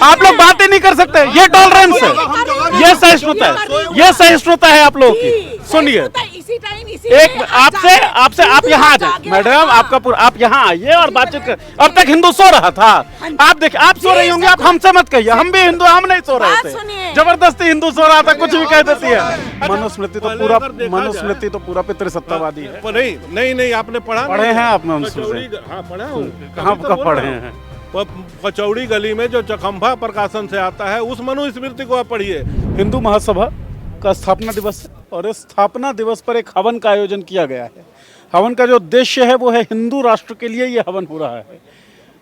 आप लोग बात ही नहीं कर सकते, ये टॉलरेंस है, ये सहिष्णुता है, ये सहिष्णुता है आप लोगों की। सुनिए, एक आपसे आपसे आप यहाँ आ जाए मैडम, आप यहाँ आइए और बातचीत कर। अब तक हिंदू सो रहा था, आप देखिए, आप सो रही होंगे, आप हमसे मत कहिए, हम भी हिंदू, हम नहीं सो रहे थे, जबरदस्ती हिंदू सो रहा था, कुछ भी कह देती है। मनुस्मृति तो पूरा पितृसत्तावादी है। नहीं, आपने पढ़े हैं आप मनुस्मृति? हाँ, पढ़ा हूँ। कहाँ कब पढ़े हैं? कचौड़ी गली में जो चकम्भा प्रकाशन से आता है, उस मनुस्मृति को आप पढ़िए। हिंदू महासभा का स्थापना दिवस है और इस स्थापना दिवस पर एक हवन का आयोजन किया गया है। हवन का जो उद्देश्य है वो है हिंदू राष्ट्र के लिए ये हवन हो रहा है।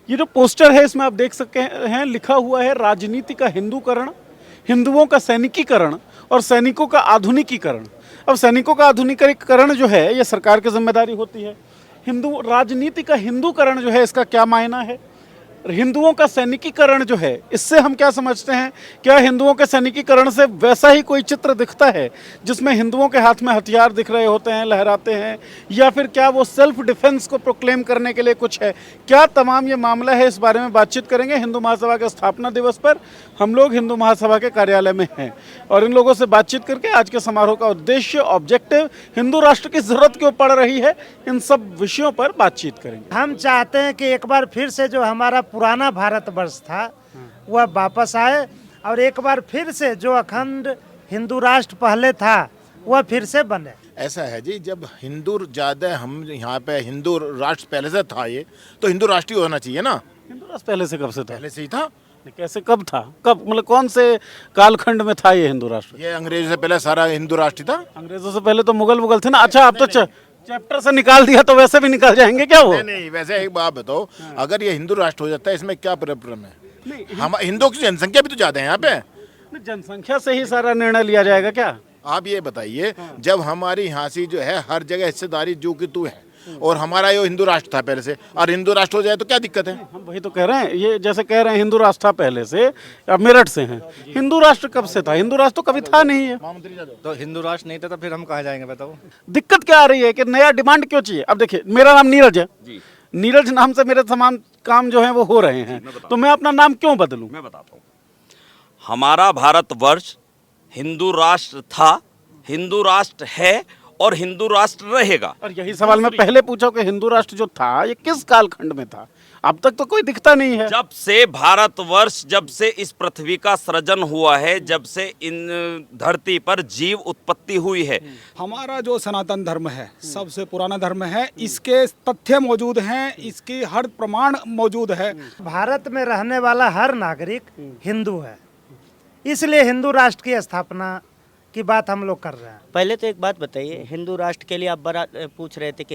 ये जो पोस्टर है इसमें आप देख सकते हैं, लिखा हुआ है राजनीति का हिंदूकरण, हिंदुओं का सैनिकीकरण और सैनिकों का आधुनिकीकरण। अब सैनिकों का आधुनिकीकरण जो है ये सरकार की जिम्मेदारी होती है। हिंदू राजनीति का हिंदूकरण जो है इसका क्या मायना है? हिंदुओं का सैनिकीकरण जो है इससे हम क्या समझते हैं? क्या हिंदुओं के सैनिकीकरण से वैसा ही कोई चित्र दिखता है जिसमें हिंदुओं के हाथ में हथियार दिख रहे होते हैं, लहराते हैं, या फिर क्या वो सेल्फ डिफेंस को प्रोक्लेम करने के लिए कुछ है? क्या तमाम ये मामला है, इस बारे में बातचीत करेंगे। हिंदू महासभा के स्थापना दिवस पर हम लोग हिंदू महासभा के कार्यालय में हैं और इन लोगों से बातचीत करके आज के समारोह का उद्देश्य, ऑब्जेक्टिव, हिंदू राष्ट्र की जरूरत क्यों पड़ रही है, इन सब विषयों पर बातचीत करेंगे। हम चाहते हैं कि एक बार फिर से जो हमारा पुराना भारतवर्ष था वह वापस आए और एक बार फिर से जो अखंड हिंदू राष्ट्र पहले था वह फिर से बने। ऐसा है जी, जब हिंदू ज़्यादा, हम यहाँ पे हिंदू राष्ट्र पहले से था, ये तो हिंदू राष्ट्र ही होना चाहिए ना। हिंदू राष्ट्र पहले से कब से था? पहले से ही था। कैसे, कब था, कब, मतलब कौन से कालखंड में था ये हिंदू राष्ट्र? ये अंग्रेजों से पहले सारा हिंदू राष्ट्र था। अंग्रेजों से पहले तो मुगल थे ना। अच्छा, आप तो चैप्टर से निकाल दिया तो वैसे भी निकल जाएंगे क्या वो? नहीं, वैसे एक बात बताओ, अगर ये हिंदू राष्ट्र हो जाता है इसमें क्या प्रॉब्लम है? हम हिंदुओं की जनसंख्या भी तो ज्यादा है यहाँ पे। जनसंख्या से ही सारा निर्णय लिया जाएगा क्या? आप ये बताइए, जब हमारी यहाँ से जो है हर जगह हिस्सेदारी जो कि तू है, और हमारा ये हिंदू राष्ट्र था पहले से, और हिंदू राष्ट्र हो जाए तो क्या दिक्कत है? हम वही तो कह रहे हैं, ये जैसे कह रहे हैं हिंदू राष्ट्र था पहले से, अब मेरठ से हैं। हिंदू राष्ट्र कब से था? हिंदू राष्ट्र तो कभी था नहीं है। तो हिंदू राष्ट्र नहीं था तो फिर हम कहाँ जाएंगे बताओ? दिक्कत क्या आ रही है कि नया डिमांड क्यों चाहिए? अब देखिए, मेरा नाम नीरज है, नीरज नाम से मेरे तमाम काम जो है वो हो रहे हैं, तो मैं अपना नाम क्यों बदलूं? मैं बताता हूँ। हमारा भारतवर्ष हिंदू राष्ट्र था, हिंदू राष्ट्र है और हिंदू राष्ट्र रहेगा। और यही सवाल मैं पहले पूछा कि हिंदू राष्ट्र जो था ये किस कालखंड में था? अब तक तो कोई दिखता नहीं है। जब से भारतवर्ष, जब से इस पृथ्वी का सृजन हुआ है, जब से इन धरती पर जीव उत्पत्ति हुई है। हमारा जो सनातन धर्म है सबसे पुराना धर्म है, इसके तथ्य मौजूद हैं, इसकी हर प्रमाण मौजूद है। भारत में रहने वाला हर नागरिक हिंदू है, इसलिए हिंदू राष्ट्र की स्थापना की बात हम लोग कर रहे हैं। पहले तो एक बात बताइए, हिंदू राष्ट्र के लिए आप बड़ा पूछ रहे थे कि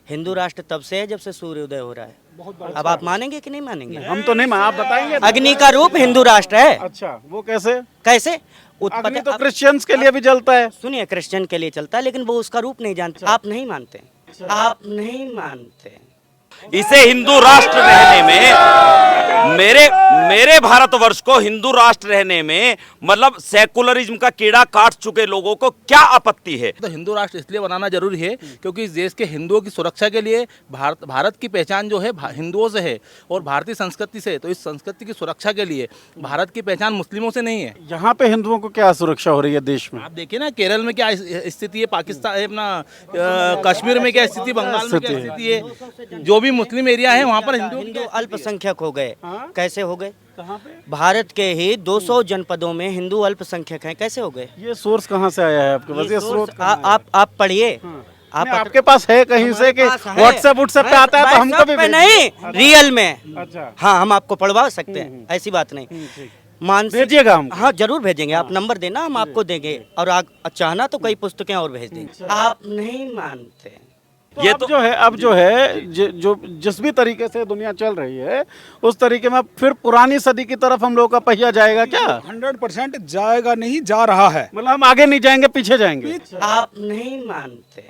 हिंदू राष्ट्र तब से है जब से सूर्योदय हो रहा है। अब आप मानेंगे कि नहीं मानेंगे? हम तो नहीं, आप बताएंगे। अग्नि का रूप हिंदू राष्ट्र है। अच्छा, वो कैसे? कैसे? अग्नि तो क्रिश्चियंस के लिए भी जलता है। सुनिए, क्रिश्चियन के लिए चलता है लेकिन वो उसका रूप नहीं जानते। आप नहीं मानते, आप नहीं मानते। इसे हिंदू राष्ट्र रहने में, मेरे भारतवर्ष को हिंदू राष्ट्र रहने में, मतलब सेकुलरिज्म का कीड़ा काट चुके लोगों को क्या आपत्ति है? तो हिंदू राष्ट्र इसलिए बनाना जरूरी है क्योंकि इस देश के हिंदुओं की सुरक्षा के लिए भारत की पहचान जो है हिंदुओं से है और भारतीय संस्कृति से। तो इस संस्कृति की सुरक्षा के लिए भारत की पहचान मुस्लिमों से नहीं है। यहाँ पे हिंदुओं को क्या सुरक्षा हो रही है देश में? आप देखिए ना, केरल में क्या स्थिति है, पाकिस्तान अपना कश्मीर में क्या स्थिति, बंगाल में क्या स्थिति है। जो भी मुस्लिम एरिया है वहाँ पर हिंदू अल्पसंख्यक हो गए। कैसे हो गए? भारत के ही 200 जनपदों में हिंदू अल्पसंख्यक हैं, कैसे हो गए? ये सोर्स कहाँ से आया है आपके पास? ये स्रोत आप पढ़िए। आपके पास है कहीं से कि व्हाट्सएप पे आता है तो हमको भी नहीं, रियल में। अच्छा, हाँ, हम आपको पढ़वा सकते हैं, ऐसी बात नहीं। भेजिएगा हम। हाँ, जरूर भेजेंगे। आप नंबर देना, हम आपको देंगे, और चाहना तो कई पुस्तकें और भेज देंगे। आप नहीं मानते। ये तो अब जो है जो जिस भी तरीके से दुनिया चल रही है उस तरीके में फिर पुरानी सदी की तरफ हम लोग का पहिया जाएगा क्या? 100% जाएगा नहीं, जा रहा है। मतलब हम आगे नहीं जाएंगे, पीछे जाएंगे। आप नहीं मानते।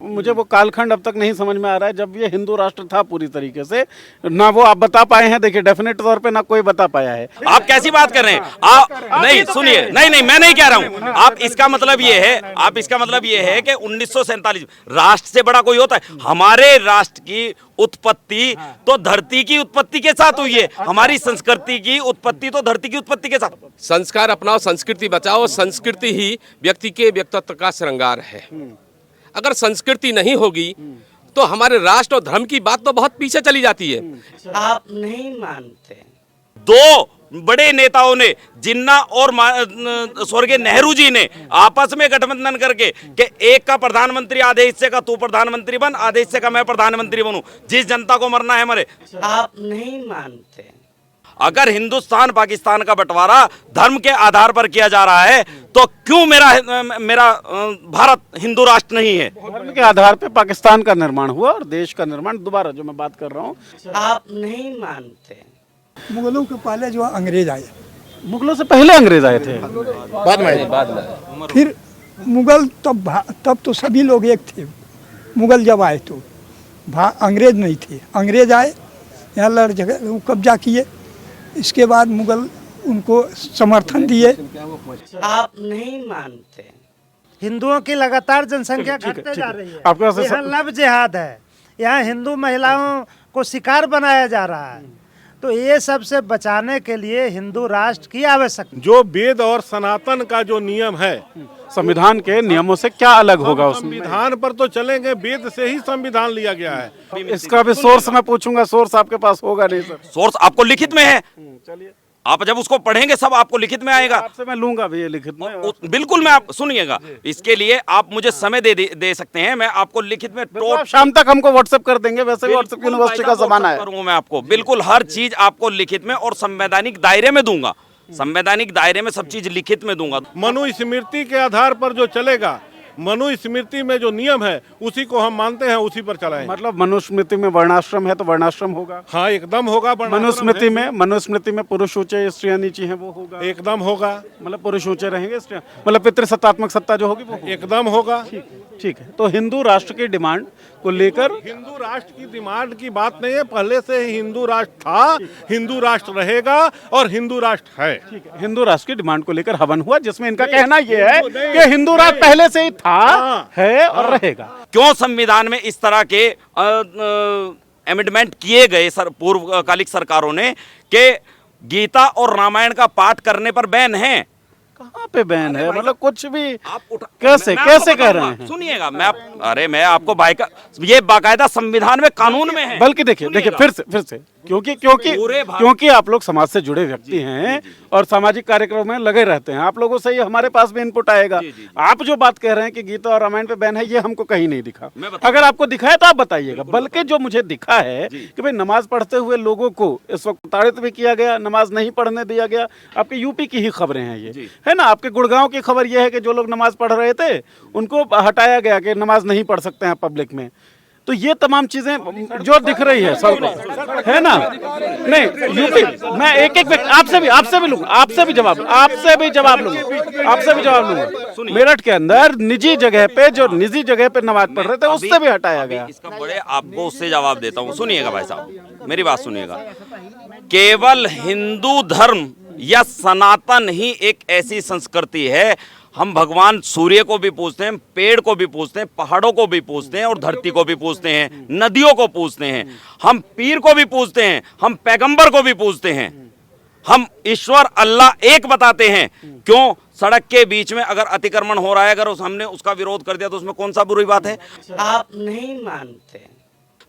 मुझे वो कालखंड अब तक नहीं समझ में आ रहा है जब ये हिंदू राष्ट्र था पूरी तरीके से, ना वो आप बता पाए हैं। देखिए डेफिनेट तौर पे ना कोई बता पाया है। आप कैसी बात कर रहे हैं? आप नहीं सुनिए, नहीं मैं नहीं कह रहा हूं। आप इसका मतलब ये है कि 1947 राष्ट्र से बड़ा कोई होता है? हमारे राष्ट्र की उत्पत्ति तो धरती की उत्पत्ति के साथ हुई है, हमारी संस्कृति की उत्पत्ति तो धरती की उत्पत्ति के साथ। संस्कार अपनाओ, संस्कृति बचाओ। संस्कृति ही व्यक्ति के व्यक्तित्व का श्रृंगार है। अगर संस्कृति नहीं होगी तो हमारे राष्ट्र और धर्म की बात तो बहुत पीछे चली जाती है। आप नहीं मानते। दो बड़े नेताओं ने, जिन्ना और स्वर्गीय नेहरू जी ने आपस में गठबंधन करके कि एक का प्रधानमंत्री आधे हिस्से का तू प्रधानमंत्री बन, आधे हिस्से का मैं प्रधानमंत्री बनूं, जिस जनता को मरना है मरे। आप नहीं मानते। अगर हिंदुस्तान पाकिस्तान का बंटवारा धर्म के आधार पर किया जा रहा है तो क्यों मेरा भारत हिंदू राष्ट्र नहीं है? धर्म के आधार पे पाकिस्तान का निर्माण हुआ और देश का निर्माण, दोबारा जो मैं बात कर रहा हूँ। आप नहीं मानते। मुगलों के पहले जो अंग्रेज आए, मुगलों से पहले अंग्रेज आए थे, बाद में फिर मुगल तब तो सभी लोग एक थे। मुगल जब आए तो अंग्रेज नहीं थे। अंग्रेज आए, यहाँ लड़ जगह कब्जा किए, इसके बाद मुगल उनको समर्थन दिए। आप नहीं मानते। हिंदुओं की लगातार जनसंख्या घटते जा रही है। आपके पास यहाँ लव जिहाद है, यहाँ हिंदू महिलाओं को शिकार बनाया जा रहा है। तो ये सब से बचाने के लिए हिंदू राष्ट्र की आवश्यकता। जो वेद और सनातन का जो नियम है, संविधान के नियमों से क्या अलग होगा उसमें? संविधान पर तो चलेंगे, वेद से ही संविधान लिया गया है। इसका भी सोर्स मैं पूछूंगा, सोर्स आपके पास होगा नहीं सर? सोर्स आपको लिखित में है, चलिए आप जब उसको पढ़ेंगे सब आपको लिखित में आएगा। आपसे मैं लूंगा भी ये लिखित में। बिल्कुल, मैं आप सुनिएगा, इसके लिए आप मुझे समय दे सकते हैं, मैं आपको लिखित में तो आप शाम तक हमको व्हाट्सएप कर देंगे, वैसे भी व्हाट्सएप यूनिवर्सिटी का जमाना है। करूंगा मैं आपको बिल्कुल हर चीज आपको लिखित में और संवैधानिक दायरे में दूंगा। संवैधानिक दायरे में सब चीज लिखित में दूंगा। मनुस्मृति के आधार पर जो चलेगा, मनुस्मृति में जो नियम है उसी को हम मानते हैं, उसी पर चलाएंगे। मतलब मनुस्मृति में वर्णाश्रम है तो वर्णाश्रम होगा। हाँ एकदम होगा। मनुस्मृति में पुरुष ऊंचे स्त्रियां नीची हैं, वो होगा। एकदम होगा। मतलब पुरुष ऊंचे रहेंगे, स्त्रियां, मतलब पितृसत्तात्मक सत्ता जो होगी वो होगी। एकदम होगा। ठीक है। तो हिंदू राष्ट्र की डिमांड को लेकर, हिंदू राष्ट्र की डिमांड की बात नहीं है, पहले से ही हिंदू राष्ट्र था, हिंदू राष्ट्र रहेगा और हिंदू राष्ट्र है। ठीक है, हिंदू राष्ट्र की डिमांड को लेकर हवन हुआ, जिसमें इनका कहना यह है कि हिंदू राष्ट्र पहले से ही था, है और रहेगा। क्यों संविधान में इस तरह के एमेंडमेंट किए गए पूर्वकालिक सरकारों ने कि गीता और रामायण का पाठ करने पर बैन है? कहाँ पे बैन है? मतलब कुछ भी आप कैसे कह रहे हैं? सुनिएगा, मैं आपको ये बाकायदा संविधान में, कानून में है। बल्कि देखिए फिर से क्योंकि आप लोग समाज से जुड़े व्यक्ति हैं और सामाजिक कार्यक्रमों में लगे रहते हैं, आप लोगों से ही हमारे पास भी इनपुट आएगा। आप जो बात कह रहे हैं कि गीता और रामायण पे बैन है, ये हमको कहीं नहीं दिखा। अगर आपको दिखा है तो आप बताइएगा। बल्कि जो मुझे दिखा है कि भाई नमाज पढ़ते हुए लोगों को इस वक्त प्रताड़ित भी किया गया, नमाज नहीं पढ़ने दिया गया। आपके यूपी की ही खबरें हैं ये, है ना। आपके गुड़गांव की खबर ये है कि जो लोग नमाज पढ़ रहे थे उनको हटाया गया कि नमाज नहीं पढ़ सकते हैं पब्लिक में। तो ये तमाम चीजें जो दिख रही है सबको, है ना। नहीं यूपी, मैं एक आपसे भी जवाब लूंगा। मेरठ के अंदर निजी जगह पे नमाज पढ़ रहे थे, उससे भी हटाया गया। इसका बड़े आपको उससे जवाब देता हूँ। सुनिएगा भाई साहब, मेरी बात सुनिएगा। केवल हिंदू धर्म या सनातन ही एक ऐसी संस्कृति है, हम भगवान सूर्य को भी पूछते हैं, पेड़ को भी पूछते हैं, पहाड़ों को भी पूछते हैं और धरती को भी पूछते हैं, नदियों को पूछते हैं, हम पीर को भी पूछते हैं, हम पैगंबर को भी पूछते हैं, हम ईश्वर अल्लाह एक बताते हैं। क्यों? सड़क के बीच में अगर अतिक्रमण हो रहा है, अगर हमने उसका विरोध कर दिया तो उसमें कौन सा बुरी बात है? आप नहीं मानते।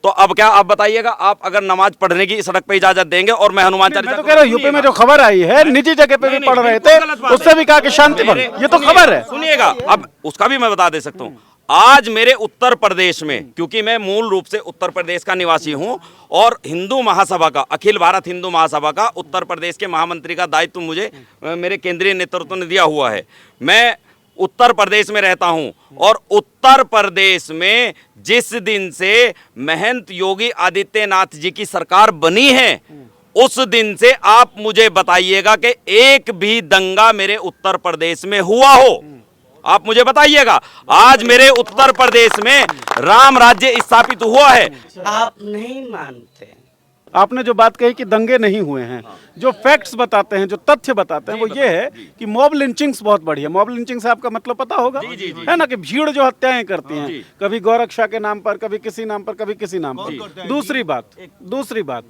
तो अब क्या आप बताइएगा, आप अगर नमाज पढ़ने की सड़क पे इजाजत देंगे और मैं हनुमान चालीसा, मैं तो कह रहा हूँ यूपी में जो खबर आई है निजी जगह पे भी पढ़ रहे थे, उससे भी कहा कि शांति बने, ये तो खबर है। सुनिएगा, अब उसका भी मैं बता दे सकता हूँ। आज मेरे उत्तर प्रदेश में, क्योंकि मैं मूल रूप से उत्तर प्रदेश का निवासी हूं और हिंदू महासभा का, अखिल भारत हिंदू महासभा का उत्तर प्रदेश के महामंत्री का दायित्व मुझे मेरे केंद्रीय नेतृत्व ने दिया हुआ है। मैं उत्तर प्रदेश में रहता हूं और उत्तर प्रदेश में जिस दिन से महंत योगी आदित्यनाथ जी की सरकार बनी है, उस दिन से आप मुझे बताइएगा कि एक भी दंगा मेरे उत्तर प्रदेश में हुआ हो, आप मुझे बताइएगा, आज मेरे उत्तर प्रदेश में राम राज्य स्थापित हुआ है। आप नहीं मानते। आपने जो बात कही कि दंगे नहीं हुए हैं, जो फैक्ट्स बताते हैं, जो तथ्य बताते हैं, वो ये है कि मॉब लिंचिंग्स बहुत बढ़ी है। मॉब लिंचिंग से आपका मतलब पता होगा, है ना, कि भीड़ जो हत्याएं करती हैं, कभी गौरक्षा के नाम पर, कभी किसी नाम पर, कभी किसी नाम पर। दूसरी बात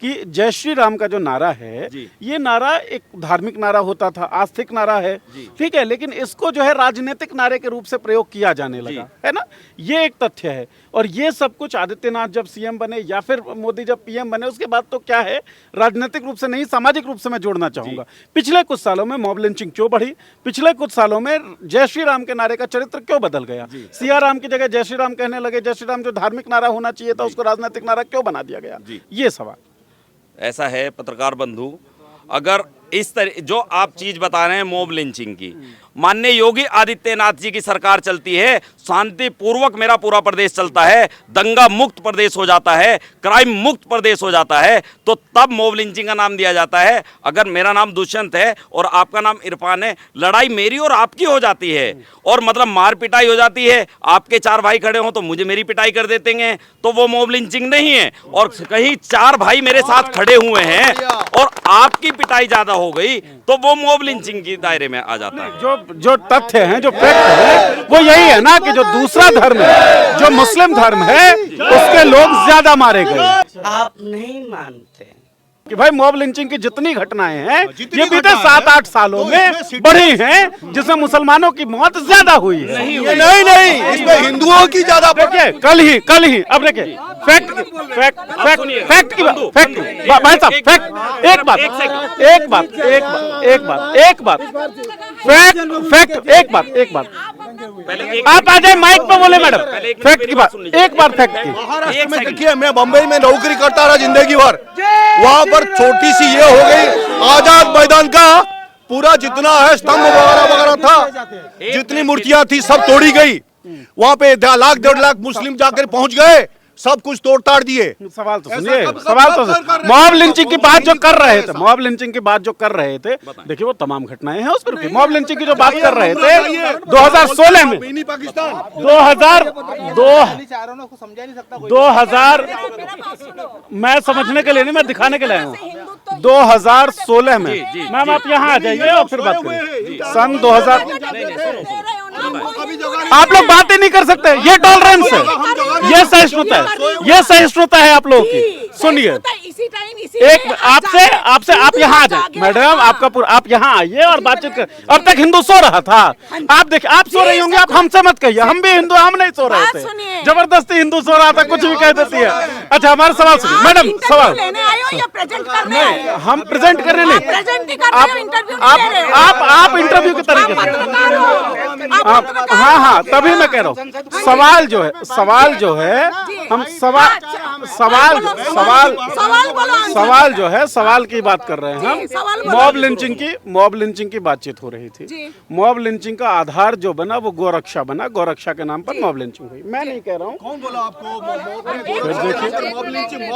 कि जय श्री राम का जो नारा है, ये नारा एक धार्मिक नारा होता था, आस्तिक नारा है, ठीक है, लेकिन इसको जो है राजनीतिक नारे के रूप से प्रयोग किया जाने लगा, है ना, ये एक तथ्य है। और ये सब कुछ आदित्यनाथ जब सीएम बने या फिर मोदी जब पीएम बने, उसके बाद तो क्या है, राजनीतिक रूप से नहीं, सामाजिक रूप से मैं जोड़ना चाहूंगा। पिछले कुछ सालों में मॉब लिंचिंग क्यों बढ़ी, पिछले कुछ सालों में जय श्री राम के नारे का चरित्र क्यों बदल गया, सिया राम की जगह जय श्री राम कहने लगे, जय श्री राम जो धार्मिक नारा होना चाहिए था उसको राजनीतिक नारा क्यों बना दिया गया, ये सवाल। ऐसा है पत्रकार बंधु, अगर इस तरह जो आप चीज बता रहे हैं मॉब लिंचिंग की, माननीय योगी आदित्यनाथ जी की सरकार चलती है, शांति पूर्वक मेरा पूरा प्रदेश चलता है, दंगा मुक्त प्रदेश हो जाता है, क्राइम मुक्त प्रदेश हो जाता है, तो तब मॉब लिंचिंग का नाम दिया जाता है। अगर मेरा नाम दुष्यंत है और आपका नाम इरफान है, लड़ाई मेरी और आपकी हो जाती है, और मतलब मार पिटाई हो जाती है, आपके 4 भाई खड़े हों तो मुझे मेरी पिटाई कर देते हैं, तो वो मॉब लिंचिंग नहीं है। और कहीं 4 भाई मेरे साथ खड़े हुए हैं और आपकी पिटाई ज्यादा हो गई, तो वो मॉब लिंचिंग के दायरे में आ जाता है। जो तथ्य हैं, जो फैक्ट है, वो यही है ना कि जो दूसरा धर्म है, जो मुस्लिम धर्म है, उसके लोग ज्यादा मारे गए। आप नहीं मानते कि भाई मॉब लिंचिंग की जितनी घटनाएं हैं, ये बीते 7-8 सालों में बढ़ी हैं, जिसमें मुसलमानों की मौत ज्यादा हुई है। नहीं, इसमें हिंदुओं की ज्यादा। देखिए कल ही अब देखिए फैक्ट की भाई साहब, फैक्ट एक बात आप आ जाए माइक पे बोले मैडम, फैक्ट की बात, एक बार फैक्ट की। महाराष्ट्र में देखिए, मैं बम्बई में नौकरी करता रहा जिंदगी भर, वहां पर छोटी सी ये हो गई, आजाद मैदान का पूरा जितना है स्तंभ वगैरह था, जितनी मूर्तियां थी सब तोड़ी गई। वहां पे 1.5 लाख 1.5 लाख मुस्लिम जाकर पहुंच गए, सब कुछ तोड़ ताड़ दिए। सवाल तो सुनिए, मॉब लिंचिंग की बात जो कर रहे थे, मॉब लिंचिंग की बात जो कर रहे थे, देखिए वो तमाम घटनाएं हैं उस पर। मॉब लिंचिंग की जो बात कर रहे थे 2016 में, 2000 मैं समझने के लिए नहीं, मैं दिखाने के लिए आया हूँ। 2016 में, मैम आप यहाँ आ जाइए और फिर बात करें। सन 2000 आप लोग बातें नहीं कर सकते, ये टॉलरेंस है, ये सहिष्णुता है, ये सहिष्णुता है आप लोगों की। सुनिए, एक आपसे आप यहाँ आ जाए मैडम, आप यहाँ आइए और बातचीत कर। अब तक हिंदू सो रहा था, आप देखिए, आप सो रही होंगी, आप हमसे मत कहिए, हम भी हिंदू, हम नहीं सो रहे थे, जबरदस्ती हिंदू सो रहा था, कुछ भी कह देती है। अच्छा हमारा सवाल सुनिए मैडम, सवाल नहीं, हम प्रेजेंट करने नहीं, आप इंटरव्यू के तरीके से, हाँ तभी मैं कह रहा हूँ, सवाल जो है हम सवाल जो है, सवाल की बात कर रहे हैं हम। मॉब लिंचिंग की बातचीत हो रही थी। मॉब लिंचिंग का आधार जो बना वो गोरक्षा बना, गोरक्षा के नाम पर मॉब लिंचिंग हुई। मैं नहीं कह रहा हूँ, कौन बोला आपको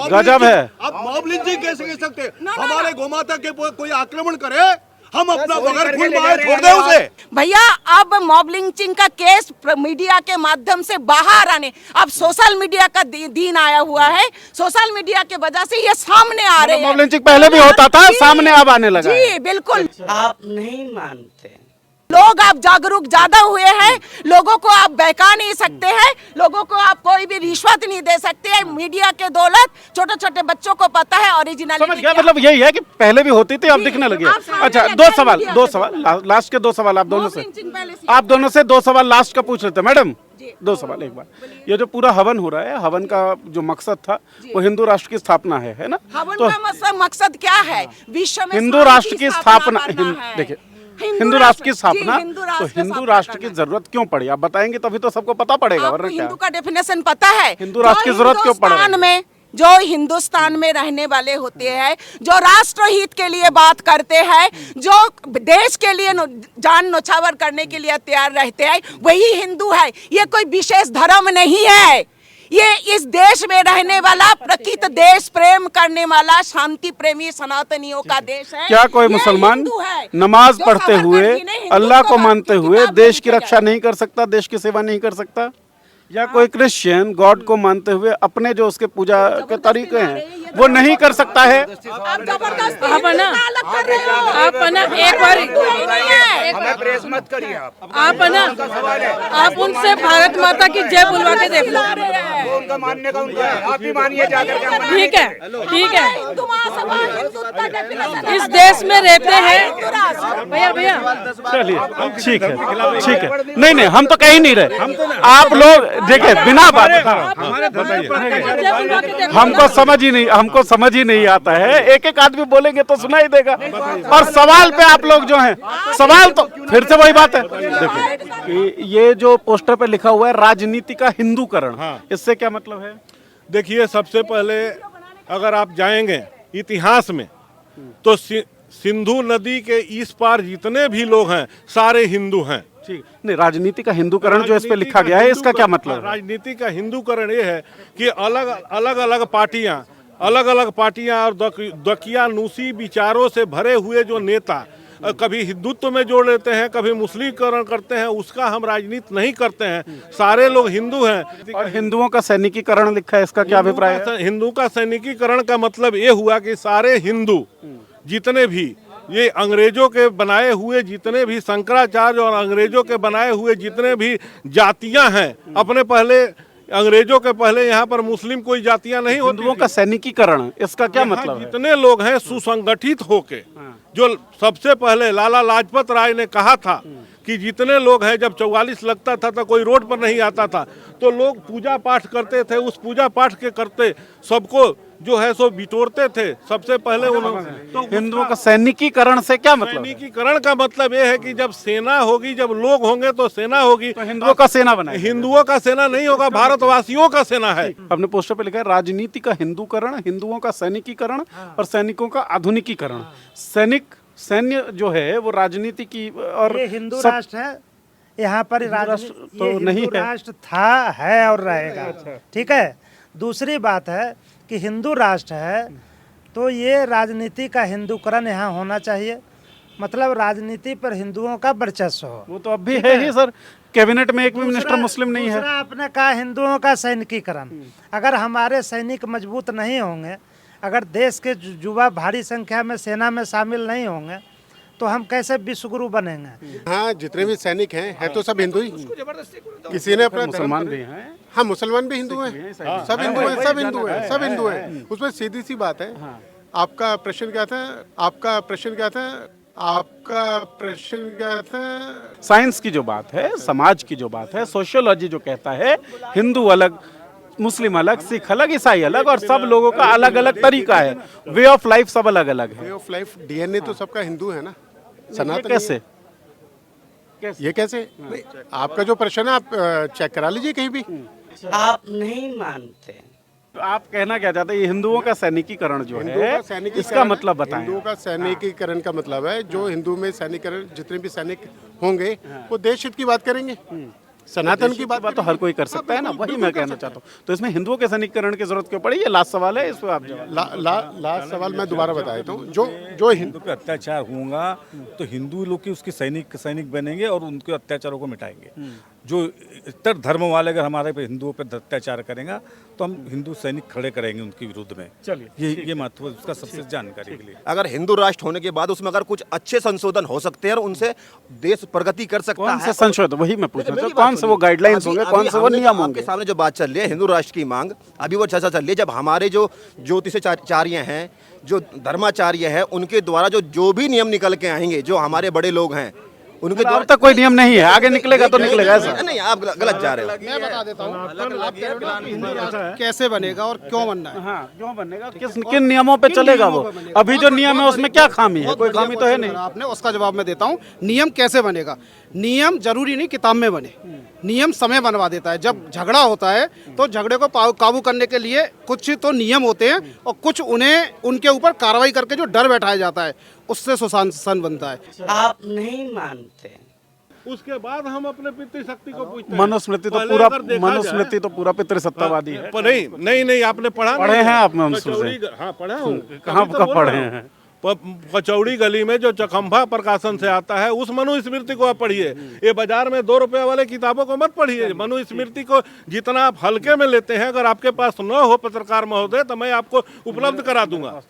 गजब है। आप मॉब लिंचिंग कैसे कह सकते? हमारे गोमाता के कोई आक्रमण करे, हम अपना बगैर खून बहाए छोड़ दे उसे? भैया अब मॉब लिंचिंग का केस मीडिया के माध्यम से बाहर आने, अब सोशल मीडिया का दिन आया हुआ है, सोशल मीडिया के वजह से ये सामने आ रहे हैं। मॉब लिंचिंग पहले भी होता था, सामने अब आने लगा। जी बिल्कुल, आप नहीं मानते। लोग आप जागरूक ज्यादा हुए हैं, लोगों को आप बहका नहीं सकते हैं, लोगों को आप कोई भी रिश्वत नहीं दे सकते हैं। मीडिया के दौलत छोटे छोटे बच्चों को पता है ओरिजिनलिटी। समझ गया, मतलब यही है कि पहले भी होती थी, अब दिखने लगी। अच्छा दो सवाल लास्ट के 2 सवाल आप दोनों से 2 सवाल लास्ट का पूछ लेते हैं मैडम। 2 सवाल। एक बार, ये जो पूरा हवन हो रहा है, हवन का जो मकसद था वो हिंदू राष्ट्र की स्थापना है ना? हवन का मकसद क्या है? विश्व में हिंदू राष्ट्र की स्थापना। देखिए हिंदू राष्ट्र की स्थापना, तो हिंदू राष्ट्र की जरूरत क्यों पड़ी आप बताएंगे तभी तो सबको पता पड़ेगा, वरना क्या? हिंदू का डेफिनेशन पता है? हिंदू राष्ट्र की जरूरत क्यों पड़ रही है? जो हिंदुस्तान में रहने वाले होते हैं, जो राष्ट्र हित के लिए बात करते हैं, जो देश के लिए जान न्यौछावर करने के लिए तैयार रहते हैं, वही हिंदू है। ये कोई विशेष धर्म नहीं है, ये इस देश में रहने वाला प्रकृत देश प्रेम करने वाला शांति प्रेमी सनातनियों का देश है। क्या कोई ये मुसलमान हिंदू है। नमाज जो पढ़ते सावरकर हुए जी ने हिंदू अल्लाह को को मानते भारतीय हुए किताब देश की में रक्षा नहीं कर सकता, देश की सेवा नहीं कर सकता? या कोई क्रिश्चियन गॉड को मानते हुए अपने जो उसके पूजा के तरीके हैं वो नहीं कर सकता है? आप जबरदस्ती आप है ना, अलग कर रहे हो। आप है ना एक बार आप है ना, आप उनसे भारत माता की जय बुलवा के देख लो। उनका मानने का उनका है, आप भी मानिए जाकर के। ठीक है, ठीक है। हिंदू महासभा हिंदुत्व डेफिनेशन इस देश में रहते हैं भैया भैया। चलिए ठीक है, ठीक है। नहीं नहीं, हम तो कह ही नहीं रहे। आप लोग देखिए बिना बात हमको समझ ही नहीं आता है। एक एक आदमी बोलेंगे तो सुनाई देगा, और सवाल पे आप लोग जो हैं, सवाल तो फिर से वही बात है। देखिए कि ये जो पोस्टर पे लिखा हुआ है राजनीति का हिंदूकरण, इससे क्या मतलब है? देखिए, सबसे पहले अगर आप जाएंगे इतिहास में तो सिंधु नदी के इस पार जितने भी लोग हैं सारे हिंदू हैं। ठीक नहीं, राजनीति का हिंदूकरण जो इस पे लिखा गया है इसका क्या मतलब है? राजनीति का हिंदूकरण ये है कि अलग अलग पार्टियां और दकियानूसी विचारों से भरे हुए जो नेता कभी हिंदुत्व में जोड़ लेते हैं, कभी मुस्लिमीकरण करते हैं, उसका हम राजनीति नहीं करते हैं। सारे लोग हिंदू हैं। और हिंदुओं का सैनिकीकरण लिखा है, इसका क्या अभिप्राय है? हिंदू का सैनिकीकरण का मतलब ये हुआ कि सारे हिंदू जितने भी ये अंग्रेजों के बनाए हुए जितने भी शंकराचार्य और अंग्रेजों के बनाए हुए जितने भी जातियां हैं, अपने पहले अंग्रेजों के पहले यहाँ पर मुस्लिम कोई जातियां नहीं होती। हिंदुओं का सैनिकीकरण, इसका क्या मतलब है? जितने लोग हैं सुसंगठित होके, जो सबसे पहले लाला लाजपत राय ने कहा था कि जितने लोग हैं, जब 44 लगता था तो कोई रोड पर नहीं आता था, तो लोग पूजा पाठ करते थे। उस पूजा पाठ के करते सबको जो है सो बिटोरते थे। सबसे पहले उन्होंने तो हिंदुओं का सैनिकीकरण से क्या मतलब? सैनिकीकरण का मतलब ये है कि जब सेना होगी, जब लोग होंगे तो सेना होगी। तो हिंदुओं का सेना बनाए? हिंदुओं का सेना नहीं होगा, भारतवासियों का सेना है। अपने पोस्टर पे लिखा है राजनीति का हिंदूकरण, हिंदुओं का सैनिकीकरण और सैनिकों का आधुनिकीकरण। सैन्य जो है वो राजनीति की, और ये हिंदू राष्ट्र है। यहाँ पर राष्ट्र तो ये नहीं हिंदू है। राष्ट्र था, है और रहेगा। ठीक है। दूसरी बात है कि हिंदू राष्ट्र है तो ये राजनीति का हिंदूकरण यहाँ होना चाहिए। मतलब राजनीति पर हिंदुओं का वर्चस्व हो। वो तो अब भी है ही सर, कैबिनेट में एक भी मिनिस्टर मुस्लिम नहीं है। दूसरा आपने कहा हिंदुओं का सैनिकीकरण। अगर हमारे सैनिक मजबूत नहीं होंगे, अगर देश के युवा भारी संख्या में सेना में शामिल नहीं होंगे, तो हम कैसे विश्वगुरु बनेंगे? हाँ, जितने भी सैनिक हैं तो सब हिंदू ही। किसी ने अपना मुसलमान भी हैं। हाँ, मुसलमान भी हिंदू हैं, सब हिंदू हैं, सब हिंदू हैं, सब हिंदू हैं। उसमें सीधी सी बात है। आपका प्रश्न क्या था? आपका प्रश्न क्या था? आपका प्रश्न क्या था? साइंस की जो बात है, समाज की जो बात है, सोशियोलॉजी जो कहता है हिंदू अलग, मुस्लिम अलग, सिख अलग, ईसाई अलग, और सब लोगों का अलग अलग तरीका है, वे ऑफ लाइफ सब अलग अलग है। वे ऑफ लाइफ, डीएनए तो सबका हिंदू है ना, सनातन। कैसे? ये कैसे? आपका जो प्रश्न है आप चेक करा लीजिए कहीं भी। आप नहीं मानते। आप कहना क्या चाहते हैं? ये हिंदुओं का सैनिकीकरण जो है, इसका मतलब बताएं। हिंदुओं का सैनिकीकरण का मतलब है जो हिंदू में सैनिकीकरण जितने भी सैनिक होंगे वो देश हित की बात करेंगे, सनातन की बात तो हर कोई कर सकता है ना, वही मैं कहना चाहता हूँ। तो इसमें हिंदुओं के सैनिकीकरण की जरूरत क्यों पड़ी? ये लास्ट सवाल है, इस पर आप जवाब। लास्ट सवाल मैं दोबारा बता देता हूँ। जो हिंदू पे अत्याचार होगा तो हिंदू लोग की उसके सैनिक बनेंगे और उनके अत्याचारों को मिटाएंगे। जो इतर धर्म वाले अगर हमारे पे हिंदुओं पे अत्याचार करेंगे तो हम हिंदू सैनिक खड़े करेंगे उनके विरुद्ध में। चलिए, ये महत्व उसका सबसे जानकारी के लिए। अगर हिंदू राष्ट्र होने के बाद उसमें अगर कुछ अच्छे संशोधन हो सकते हैं और उनसे देश प्रगति कर सकता है। कौन से संशोधन? वही मैं पूछ रहा हूँ, कौन से वो गाइडलाइंस होंगे, कौन से वो नियम होंगे? आपके सामने जो बात चल रही है हिंदू राष्ट्र की मांग, अभी वो चर्चा चल रही है। जब हमारे जो ज्योतिषाचार्य हैं, जो धर्माचार्य है, उनके द्वारा जो भी नियम निकल के आएंगे, जो हमारे बड़े लोग हैं उनके द्वारा, अब तक कोई नियम नहीं है, आगे निकलेगा तो निकलेगा। ऐसा नहीं, आप गलत जा रहे हो। मैं बता देता हूँ कैसे बनेगा और क्यों बनना है। हाँ, क्यों बनेगा, किन नियमों पे चलेगा वो? अभी जो नियम है उसमें क्या खामी है? कोई खामी तो है नहीं। आपने उसका जवाब मैं देता हूँ। नियम कैसे बनेगा? नियम जरूरी नहीं किताब में बने, नियम समय बनवा देता है। जब झगड़ा होता है तो झगड़े को काबू करने के लिए कुछ तो नियम होते हैं और कुछ उन्हें उनके ऊपर कार्रवाई करके जो डर बैठाया जाता है उससे सुशासन बनता है। आप नहीं मानते। उसके बाद हम अपने पितृशक्ति को पूछते हैं। मनुस्मृति तो पहले पूरा अगर देखा जाए- मनुस्मृति तो पूरा पितृसत्तावादी है। नहीं आपने पढ़ा पढ़े नहीं? हैं आप मनुस्मृति? कचौड़ी, हाँ पढ़ा हूँ। कहाँ तभी तो कब बोल पढ़े रहा हूँ। हैं? कचौड़ी गली में जो चखंभा प्रकाशन से आता है उस मनुस्मृति को आप पढ़िए। ये बाजार में 2 रुपए वाले किताबों को मत पढ़िए। मनुस्मृति को जितना आप हल्के में लेते हैं, अगर आपके पास न हो पत्रकार महोदय, तो मैं आपको उपलब्ध करा दूंगा।